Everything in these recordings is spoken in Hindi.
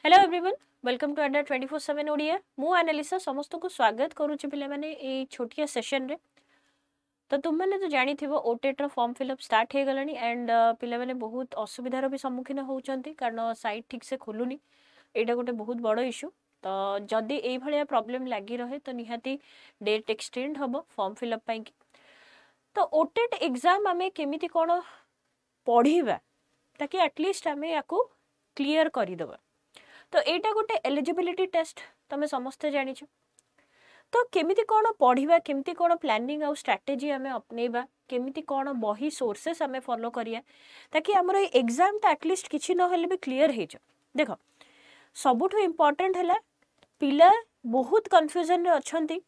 हेलो एवरीवन, वेलकम टू अड्डा 24/7 ओडिया। मु एनालिसा समस्त को स्वागत करूची पिले माने ए छोटिया सेशन रे। तो तुम मैंने तो जानी थी वो ओटेट रो फॉर्म फिलअप स्टार्ट हे गलानी एंड पिले माने बहुत असुविधार भी सम्मुखीन होउचंती कारण साइट ठीक से खोलुनी। एटा गोटे बहुत बड़ इश्यू। तो जदि एई भलिया प्रॉब्लम लागी रहे तो निहाती डेट एक्सटेंड हबो फॉर्म फिलअप पई की। तो ओटेट एग्जाम आमे केमिति कोन पढिबा ताकि एटलीस्ट आमे याकू क्लियर करि दबा। तो एटा गोटे एलिजिबिलिटी टेस्ट तमे समस्ते जानी छ। तो केमिति कोन पढिबा केमिति कोन प्लानिंग आ स्ट्रेटजी हमें अपनेबा केमिति कोन बही सोर्सेस हमें फॉलो करिया ताकि हमर एग्जाम ता एटलीस्ट किछि न हेले भी क्लियर हे छ। देखो सबुठु इंपोर्टेंट हैला पिला बहुत कंफ्यूजन रे अछंती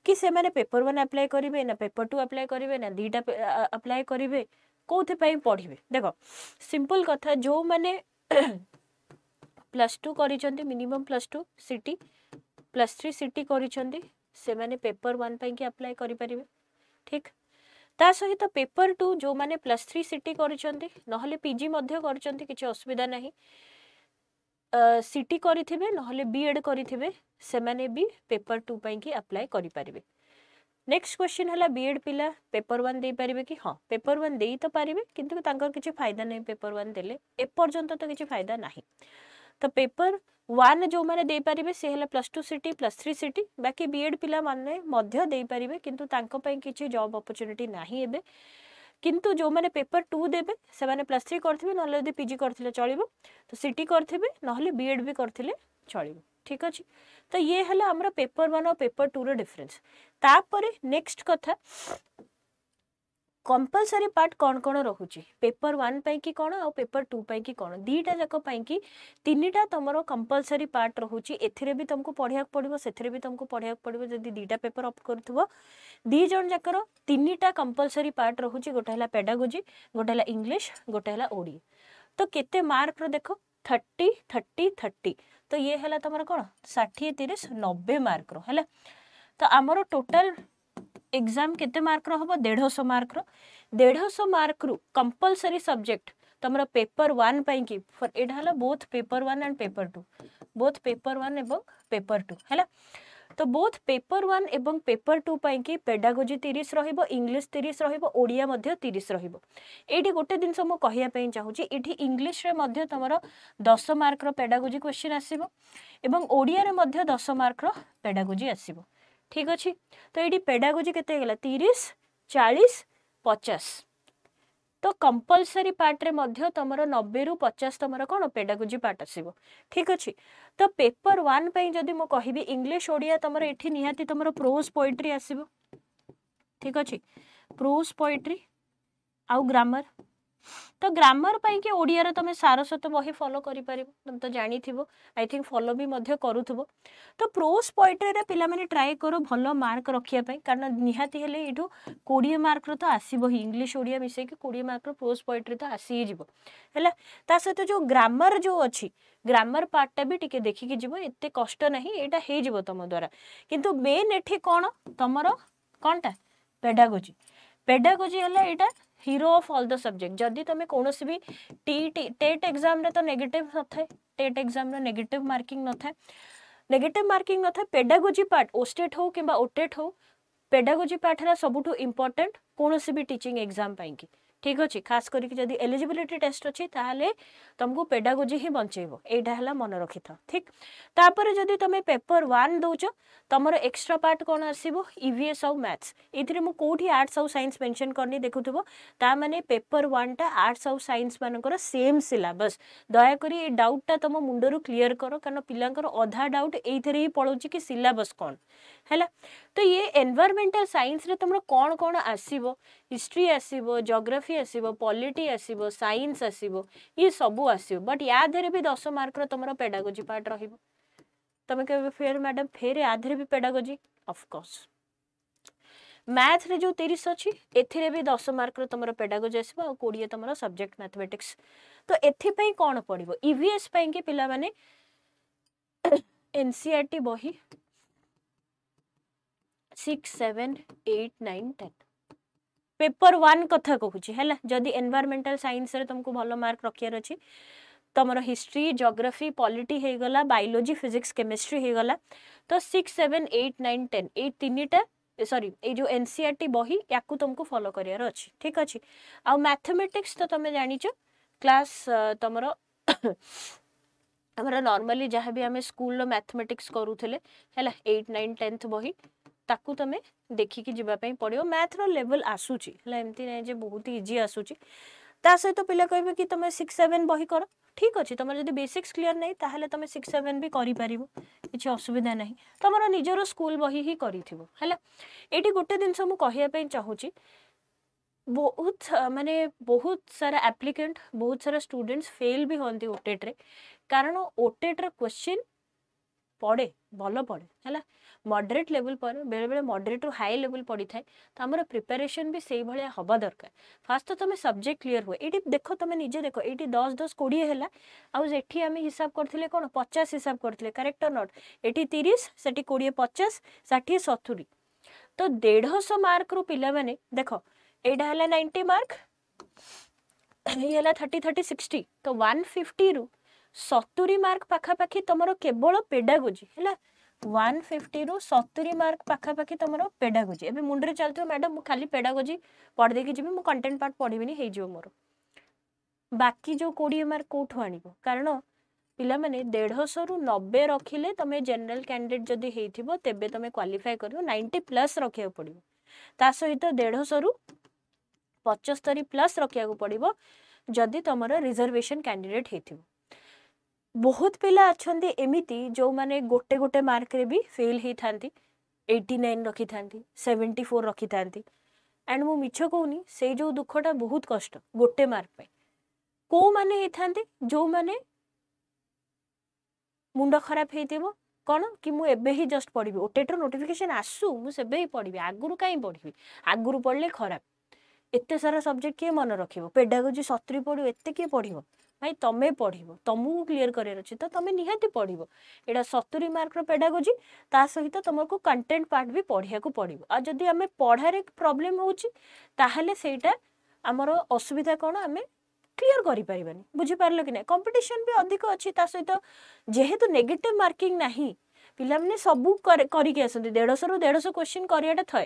कि से माने पेपर 1 अप्लाई करिवे ना पेपर 2 अप्लाई करिवे ना दीटा अप्लाई करिवे कोथे पई पढिवे। देखो सिंपल कथा जो माने +2 करिसंती मिनिमम +2 सिटी +3 सिटी करिसंती से माने पेपर 1 पई कि अप्लाई करि परिबे। ठीक ता सहित पेपर 2 जो माने +3 सिटी करिसंती नहले पीजी मध्य करिसंती किछि असुविधा नाही। सिटी करिथिबे नहले बीएड करिथिबे से माने भी पेपर 2 पई कि अप्लाई करि परिबे। नेक्स्ट क्वेश्चन हला बीएड पिला पेपर 1 दे परिबे कि हां पेपर 1 देई तो परिबे किंतु तांकर किछि फायदा नै पेपर 1 देले ए पर्यंत तो किछि फायदा नाही। तो पेपर 1 जो माने दे परिबे से हला +2 सिटी +3 सिटी बाकी बीएड पिला माने मध्य दे परिबे किंतु तांको पई किछि जॉब अपॉर्चुनिटी नाही एबे। किंतु जो माने पेपर 2 देबे से माने +3 करथिबे नले यदि पीजी करथिले चलिबो तो सिटी करथिबे नहले बीएड भी करथिले चलिबो। ठीक अछि। तो ये हला हमरा पेपर 1 और पेपर 2 रो डिफरेंस। तापरे नेक्स्ट कथा कंपलसरी पार्ट कौन कौन रहुची पेपर 1 पई की कौन और पेपर 2 पई की कौन दीटा जाक पई की तीनटा तमरो कंपलसरी पार्ट रहुची। एथिरे भी तुमको पढियाक पड़िबो सेथिरे भी तुमको पढियाक पड़िबो जदी दीटा पेपर ऑप्ट करथबो दी जण जाकर तीनटा कंपलसरी पार्ट रहुची। गोटा हला पेडागोजी गोटा हला इंग्लिश गोटा हला ओडी। तो केते मार्क रो देखो 30 30 30 तो ये हला तमरो कोन 60 30 90 मार्क रो हला। तो हमरो टोटल एग्जाम केते मार्क रो हबो 150 मार्क रो 150 मार्क रु कंपलसरी सब्जेक्ट तमरो पेपर 1 पई की फॉर एटा हला both paper 1 and paper 2 both paper 1 एवं पेपर 2 हला। तो बोथ पेपर 1 एवं पेपर 2 पई की पेडागोजी 30 रहिबो इंग्लिश 30 रहिबो ओडिया मध्ये 30 रहिबो। एठी गोटे दिन मो कहिया पई चाहूची एठी इंग्लिश रे मध्ये तमरो 10 मार्क रो पेडागोजी क्वेश्चन आसीबो एवं ओडिया रे मध्ये 10 मार्क रो पेडागोजी आसीबो। ठीक अछि। तो एठी पेडागोजी केते गेला 30 40 50 तो कंपलसरी पार्ट रे मध्ये तमरो 90 रु 50 तमरो कोन पेडागोजी पार्ट आसीबो। ठीक अछि। तो पेपर 1 पई जदी मो कहिबी इंग्लिश ओडिया तमरो एठी निहाती तमरो प्रोज पोएट्री आसीबो। ठीक अछि। प्रोज पोएट्री आउ ग्रामर तो ग्रामर पई के ओडिया रे तमे सारस्वत बही फॉलो करि परिबो तुम तो जानि थिबो आई थिंक फॉलो भी मध्ये करूथबो। तो प्रोज पोएट्री रे पिला माने ट्राई करो भलो मार्क रखिया पई कारण निहाती हेले इठो 20 मार्क रो तो आसीबो ही इंग्लिश ओडिया मिसे के 20 मार्क रो प्रोज पोएट्री तो आसी जिवो हैला। ता सहित जो ग्रामर जो अछि ग्रामर पार्ट भी टिके देखि के जिवो एते कष्ट नहीं एटा हे जिवो तम द्वारा किंतु मेन एठी कोन तमरो कोनटा पेडागोजी पेडागोजी हला एटा hero of all the subject. जदि तमे कोनोसी भी टेट एग्जाम रे तो नेगेटिव न थाए टेट एग्जाम रे नेगेटिव मार्किंग न थाए पेडागोजी पार्ट ओस्टेट हो किबा ओटेट हो पेडागोजी पार्ट हला सबुठु इंपोर्टेंट कोनोसी भी टीचिंग एग्जाम पई की। ठीक अछि। खास करी कि जदि एलिजिबिलिटी टेस्ट अछि ताहाले तुमको पेडागोजी ही बंचेबो एटा हला मन रखिथा। ठीक तापर जदि तमे पेपर 1 दोचो तमरो एक्स्ट्रा पार्ट कोन आसीबो ईवीएस और मैथ्स इथिरे मु कोठी आर्ट्स और साइंस मेंशन करनी देखुथबो ता माने पेपर 1 टा आर्ट्स और साइंस मानकर सेम सिलेबस। दया करी ए डाउट ता तम मुंडरू क्लियर करो कारण पिलांकर आधा डाउट एथिरे ही पळोची कि सिलेबस कोन हैला। तो ये एनवायरमेंटल साइंस रे तमरो कोन कोन आसीबो हिस्ट्री आसीबो ज्योग्राफी आसीबो पॉलिटी आसीबो साइंस आसीबो ये सबु आसीबो बट या धरे भी 10 मार्क रो तमरो पेडागोजी पार्ट रहिबो। तमे कहबे फेर मैडम फेर आधरे भी पेडागोजी ऑफ कोर्स मैथ रे जो 30 अछि एथिरे भी 10 मार्क रो तमरो पेडागोजी आसीबो आ 20 तमरो सब्जेक्ट मैथमेटिक्स। तो एथि पई कोन पडिबो ईवीएस पई के पिला माने एनसीईआरटी बही 6 7 8 9 10 पेपर 1 कथा कहूची हैला। जदि एनवायरमेंटल साइंस रे तुमको भलो मार्क रखियार अछि तमर हिस्ट्री ज्योग्राफी पॉलिटी हे गला बायोलॉजी फिजिक्स केमिस्ट्री हे गला तो 6 7 8 9 10 ए तीनटा सॉरी ए जो एनसीईआरटी बही याकू तुमको फॉलो करियार अछि ठीक अछि आ मैथमेटिक्स तो तमे जानि छ क्लास तमरो हमरा नॉर्मली जहाँ भी आम स्कूल मैथमेटिक्स करूले है 8 9 10 बही ताकू तमे देखिकी जीवाई पड़ो मैथ रो लेवल आसूची एमती ना जे बहुत इजी आसूची ता सहित पिला कहबे कि तुम 6 7 बही कर ठीक अच्छे तुम जब बेसिक्स क्लीयर नहीं ताहले तुम 6 7 भी करि परिबो किछि असुविधा नहीं तुमर निजर स्कूल बही ही करिथिबो हैला एठी गोटे दिन मु कहिया पई चाहूची बहुत माने बहुत सारा एप्लिकेंट बहुत सारा स्टूडेंट्स फेल भी होंती ओटेट रे कारण ओटेट रे क्वेश्चन पड़े भल पड़े है मॉडरेट लेवल पर बेले बेले मॉडरेट रु हाई लेवल पड़ी थाए तो आमर प्रिपरेशन भी से भाया हवा दरकार फास्ट तो तुम सब्जेक्ट क्लीयर हुए ये देख तुम निजे देख ये 10 10 20 है आठी आम हिसाब करते कौन 50 हिसाब करते करेक्ट नट ये 30 से 20 50 60 70 तो 150 मार्क रु पिला माने देख एटा है 90 मार्क ये 30 30 60 तो 150 रु 70 मार्क पाखापाखि तुम केवल पेडागोजी है 150 रु 70 मार्क पाखापाखि तुम पेडागोजी एबे मुंडरे चलतो मैडम मु खाली पेडागोजी पढ़ देकी जीवी मु कंटेंट पार्ट पढ़िबिनी हे जो मोर बाकी जो 20 मार्क कोठो आनिबो कारण पिला माने 150 रु 90 रखिले तमे जनरल कैंडिडेट जदी हेइथिबो तेबे तमे क्वालिफाई करियो 90 प्लस रखिया पड़िबो ता सहित 150 रु 75 प्लस रखिया को पड़िबो जदी तमरो रिजर्वेशन कैंडिडेट हेइथिबो बहुत पिला अच्छे एमिति जो माने गोटे गोटे मार्क रे भी फेल ही थांती 89 रखी थांती 74 रखी थांती एंड मु मिछ कहूनी से जो दुखटा बहुत कष्ट गोटे मार्क पे को माने ही थांती जो माने मुंड खराब हेतिबो कौन कि मु एबे ही जस्ट पढ़ी ओटेटर नोटिफिकेशन आसू मु सेबे ही पढ़ी आगुरु काई पढ़ी आगुरु पढ़ले खराब एते सारा सब्जेक्ट किए मन रखिबो पेडागोजी 70 पढ़ियो एते किए पढ़िबो भाई तमे पढ़िबो तुमको क्लीयर करियर अछि तो तमे निहाती पढ़िबो एडा 70 मार्क रो पेडागोजी ता सहित तुमको कंटेंट पार्ट भी पढ़िया को पड़िबो आ जदी हमें पढ़ारे प्रॉब्लम होची ताहले सेटा हमर असुविधा कोन हमें क्लियर करि परिबानी बुझी पारलो कि नै कंपटीशन भी अधिक अछि ता सहित जेहेतु नेगेटिव मार्किंग नाही पिला माने सबु करि के आसंती 150 रु 150 क्वेश्चन करियाटा थय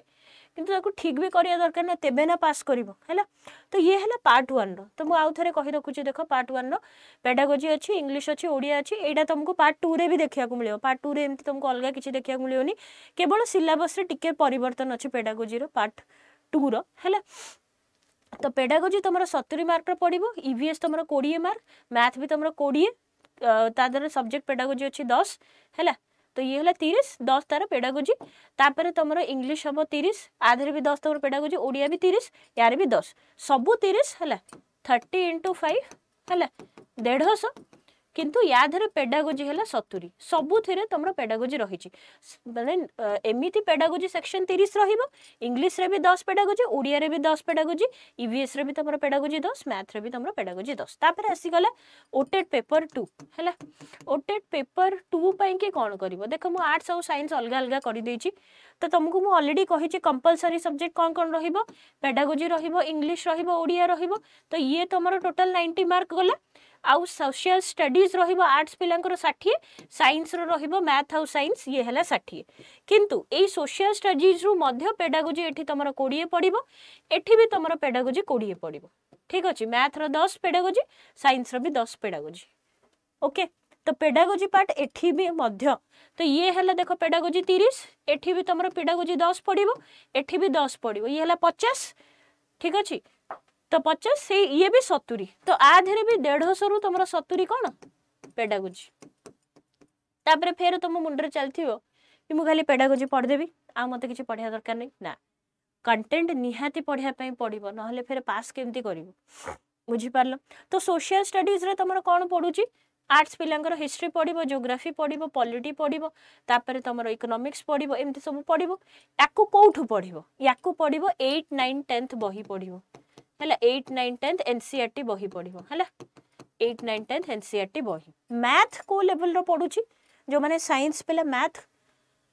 किंतु ताको ठीक भी करिया दरकार ना तेबे ना पास करिवो हैला तो ये हैला पार्ट 1 रो तो मु आउ थरे कहि रखुची देखो पार्ट 1 रो पेडागोजी अछि इंग्लिश अछि ओडिया अछि एटा तुमको पार्ट 2 रे भी देखिया को मिलियो पार्ट 2 रे एमति तुमको अलगा किछि देखिया को मिलियोनी केवल सिलेबस रे टिके परिवर्तन अछि पेडागोजी रो पार्ट 2 रो हैला तो पेडागोजी तुमरो 70 मार्क रो पडिबो ईवीएस तुमरो 20 मार्क मैथ भी तुमरो 20 तादर सब्जेक्ट पेडागोजी अछि 10 हैला तो ये हला 30 10 तार पेडागोजी तापर तुमरो इंग्लिश हम 30 आधरे भी 10 तुमरो पेडागोजी ओडिया भी 30 यार भी 10 सबु 30 हला 30 × 5 हला 150 किंतु याधरे पेडागोजी हला 70 सबु थिरे तुमरो पेडागोजी रहिची माने एमिति पेडागोजी सेक्शन 30 रहिबो इंग्लिश रे भी 10 पेडागोजी ओडिया रे भी 10 पेडागोजी ईवीएस रे भी तुमरो पेडागोजी 10 मैथ रे भी तुमरो पेडागोजी 10 तापर आसी गला ओटेट पेपर 2 हला ओटेट पेपर 2 पई के कोन करबो देखो मु आर्ट्स और साइंस अलगा अलगा करि देछि तो तुमको मु ऑलरेडी कहि छी कंपलसरी सब्जेक्ट कोन कोन रहिबो पेडागोजी रहिबो इंग्लिश रहिबो ओडिया रहिबो तो ये तुमरो टोटल 90 मार्क गला आउ सोशल स्टडीज रहिबो आर्ट्स पिलांकर 60 साइंस रो रहिबो मैथ आउ साइंस ये हला 60 किंतु ए सोशल स्टडीज रु मध्य पेडागोजी एठी तमरो 20 पडिबो एठी भी तमरो पेडागोजी 20 पडिबो ठीक अछि मैथ रो 10 पेडागोजी साइंस रो भी 10 पेडागोजी ओके तो पेडागोजी पार्ट एठी भी मध्य तो ये हला देखो पेडागोजी 30 एठी भी तमरो पेडागोजी 10 पडिबो एठी भी 10 पडिबो ये हला 50 ठीक अछि तो 50 से ये भी 70 तो आधरे भी 150 रु तुमरो 70 कोन पेडागोजी तापर फेर तुम मुंडरे चलथियो कि मु खाली पेडागोजी पढ़ देबी आ मते किछि पढ़िया दरकार नै ना कंटेंट निहाती पढ़िया पई पड़िबो नहले फेर पास केमती करिवो बुझी पारलो तो सोशल स्टडीज रे तुमरो कोन पढुची आर्ट्स पिलांकर हिस्ट्री पढ़िबो ज्योग्राफी पढ़िबो पॉलिटी पढ़िबो तापर तुमरो इकोनॉमिक्स पढ़िबो एमती सब पढ़िबो याकू कोठु पढ़िबो याकू पढ़िबो 8 9 10th बही पढ़िबो हला 8 9 10th एनसीईआरटी बही पढ़िबो हला 8 9 10th एनसीईआरटी बही मैथ को लेवल रो पढुची जो माने साइंस पिला मैथ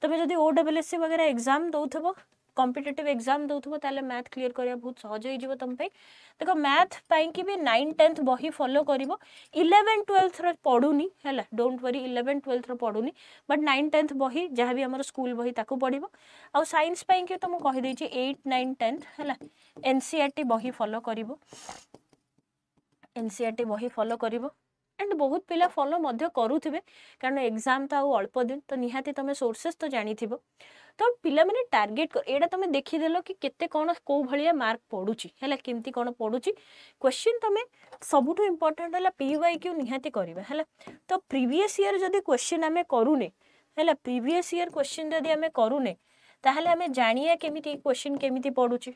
तमे जदी ओडब्ल्यूएससी वगैरह एग्जाम दउथबो कॉम्पिटिटिव एग्जाम दउथबो ताले मैथ क्लियर करिया बहुत सहज होई जिवो तुम पे देखो मैथ पाई कि भी 9 10th बही फॉलो करिवो 11 12th रो पढुनी हैला डोंट वरी 11 12th रो पढुनी बट 9 10th बही जहां भी हमर स्कूल बही ताको पढिवो आ साइंस पाई कि तुम कहि दै छी 8 9 10th हैला एनसीईआरटी बही फॉलो करिवो एनसीईआरटी बही फॉलो करिवो एंड बहुत पिला फॉलो मध्य करूथिबे कारण एग्जाम तो अल्प दिन तो निहाती तमे सोर्सेस तो जानी थिबो तो पिला माने टार्गेट कर एडा तमे देखि देलो कि केते कोन को भलिया मार्क पडुची हैला केमती कोन पडुची क्वेश्चन तमे सबुठो इंपोर्टेंट हला पीवाईक्यू निहाती करिवे हैला तो प्रीवियस ईयर जदी क्वेश्चन हमें करूने हैला प्रीवियस ईयर क्वेश्चन जदी हमें करूने ताहले हमें जानिया केमिति क्वेश्चन केमिति पडुची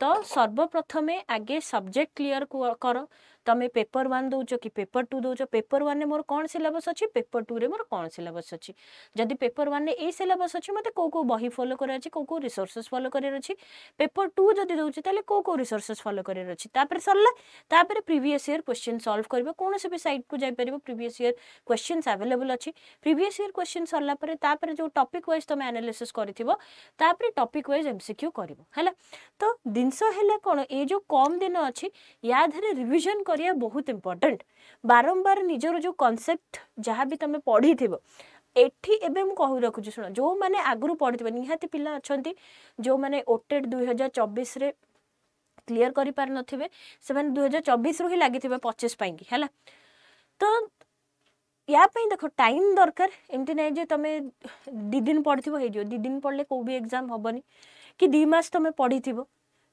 तो सर्वप्रथमे आगे सब्जेक्ट क्लियर कर तमे पेपर 1 दउचो कि पेपर 2 दउचो पेपर 1 ने मोर कोन सिलेबस अछि पेपर 2 रे मोर कोन सिलेबस अछि जदी पेपर 1 ने ए सिलेबस अछि मते को बही फॉलो करे अछि को रिसोर्सेस फॉलो करे अछि पेपर 2 जदी दउची ताले को रिसोर्सेस फॉलो करे अछि तापर सरला तापर प्रीवियस ईयर क्वेश्चन सॉल्व करबो कोन से भी साइट को जाय परिबो प्रीवियस ईयर क्वेश्चंस अवेलेबल अछि प्रीवियस ईयर क्वेश्चन सरला परे तापर जो टॉपिक वाइज तमे एनालिसिस करिथिबो तापर टॉपिक वाइज एमसीक्यू करबो हैला तो दिनसो हैला कोन ए जो कम दिन अछि या धरे रिवीजन करिया बहुत इंपोर्टेंट बारंबार निजर जो कांसेप्ट जहां भी तमे पढी थिबो एठी एबे हम कहू रखु सुनो जो माने आगरु पढिथिबे निहाती पिला अछंती जो माने ओटेड 2024 रे क्लियर करि पार नथिबे से माने 2024 रु ही लागिथिबे 25 पाइकी हैला तो या पई देखो टाइम दरकार एमती नै जे तमे 2 दिन पढिथिबो हे जो 2 दिन पढले को भी एग्जाम होबनी कि 2 मास तमे पढिथिबो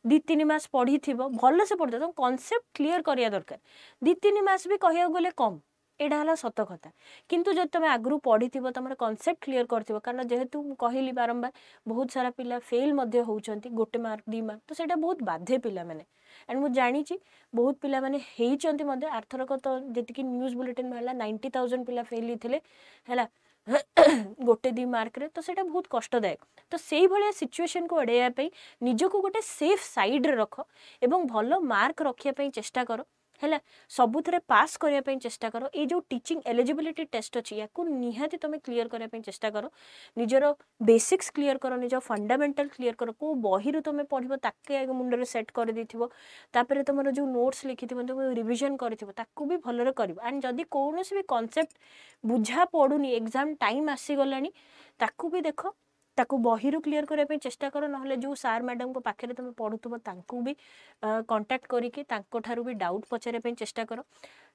2-3 मास पढ़ी थिबो भलो से पढ़ते तो कांसेप्ट क्लियर करिया दरकार 2-3 मास भी कहिया गले कम एडा हला सत कथा किंतु जब तुम आगरु पढ़ी थिबो तमरा कांसेप्ट क्लियर करथिबो कारण जेहेतु कहली बारंबार बहुत सारा पिला फेल मध्ये होउचंती गोटे मार्क 2 मार्क तो सेटा बहुत बाधे पिला माने एंड मु जानी छी बहुत पिला माने हेइचंती मध्ये आर्थरक तो जेतिकी न्यूज़ बुलेटिन महला 90,000 पिला फेल हिथिले हला गोटे 2 मार्क रे तो सेटा बहुत कष्टदायक तो सेही भलिया सिचुएशन को अडेया पई निजको गोटे सेफ साइड रे रखो एवं भलो मार्क रखिया पई चेष्टा करो हैला सबुथरे पास करिया पई चेष्टा करो ए जो टीचिंग एलिजिबिलिटी टेस्ट अछि याकू निहाती तमे क्लियर करिया पई चेष्टा करो निजरो बेसिक्स क्लियर करो निजो फंडामेंटल क्लियर करो को बहिरु तमे पढिबो ताके आगे मुंडे रे सेट कर देथिबो तापरे तमरो जो नोट्स लिखिथिबो तमे रिवीजन करथिबो ताकू भी भलो रे करबो एंड जदी कोनोसी भी कांसेप्ट बुझा पडुनी एग्जाम टाइम आसी गलानी ताकू भी देखो ताकू बहिरु क्लियर करे पे चेष्टा करो नहले जो सर मैडम को पाखरे तुम पढुतबो तांकू भी कांटेक्ट करिके तांको ठारू भी डाउट पचारे पे चेष्टा करो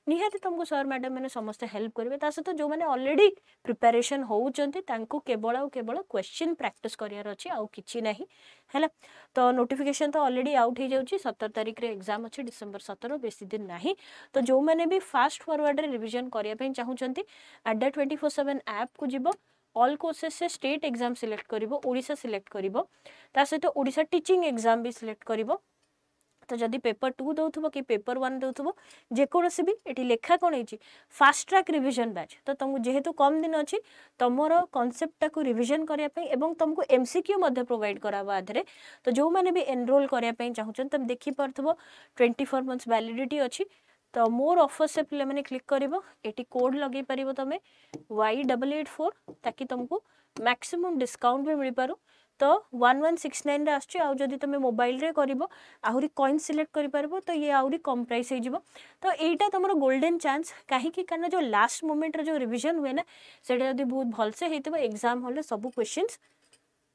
निहाती तुमको सर मैडम माने समस्त हेल्प करिवे ता सतो जो माने ऑलरेडी प्रिपरेशन होउचंती तांको केवल क्वेश्चन प्रैक्टिस करियार अछि आउ किछि नाही हैला तो नोटिफिकेशन तो ऑलरेडी आउट हे जाउची 17 तारिख रे एग्जाम अछि डिसेंबर 17 बेसी दिन नाही तो जो माने भी फास्ट फॉरवर्ड रे रिवीजन करिया पे चाहुचंती अड्डा 24/7 ऐप को जिवो ऑल कोर्सेस से स्टेट एग्जाम सिलेक्ट करिवो ओडिसा सिलेक्ट करिवो ता सहित ओडिसा टीचिंग एग्जाम भी सिलेक्ट करिवो तो जदी पेपर 2 दउथबो कि पेपर 1 दउथबो जे कोनोसी भी एटी लेखा कोन हेची फास्ट ट्रैक रिवीजन बैच तो तुमको जेहेतु कम दिन अछि तमरो कांसेप्ट टाको रिवीजन करिया पे एवं तुमको एमसीक्यू मध्ये प्रोवाइड कराबा आधरे तो जो माने भी एनरोल करिया पे चाहुचन तुम देखि परथबो 24 मंथ्स वैलिडिटी अछि तो मोर ऑफर से पिले माने क्लिक करिवो एटी कोड लगे परिवो तमे Y884 ताकि तुमको मैक्सिमम डिस्काउंट भी मिल पारो तो 1169 रे आछी आ जदी तमे मोबाइल रे करिवो आहुरी कॉइन सिलेक्ट करि परबो तो ये आहुरी कम प्राइस हे जिवो तो एटा तमरो गोल्डन चांस काहे कि कारण जो लास्ट मोमेंट रे जो रिवीजन हुए ना सेटा जदी बहुत भल से हेतबो एग्जाम होले सब क्वेश्चंस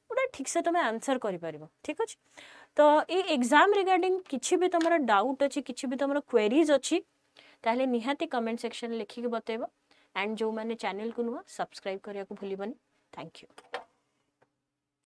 पूरा ठीक से तमे आंसर करि परबो ठीक अछि तो ए एग्जाम रिगार्डिंग किछि भी तमरो डाउट अछि किछि भी तमरो क्वेरीज अछि ताले निहाती कमेंट सेक्शन लिखि के बतेबो एंड जो माने चैनल को नुवा सब्सक्राइब करिया को भूलिबनी थैंक यू।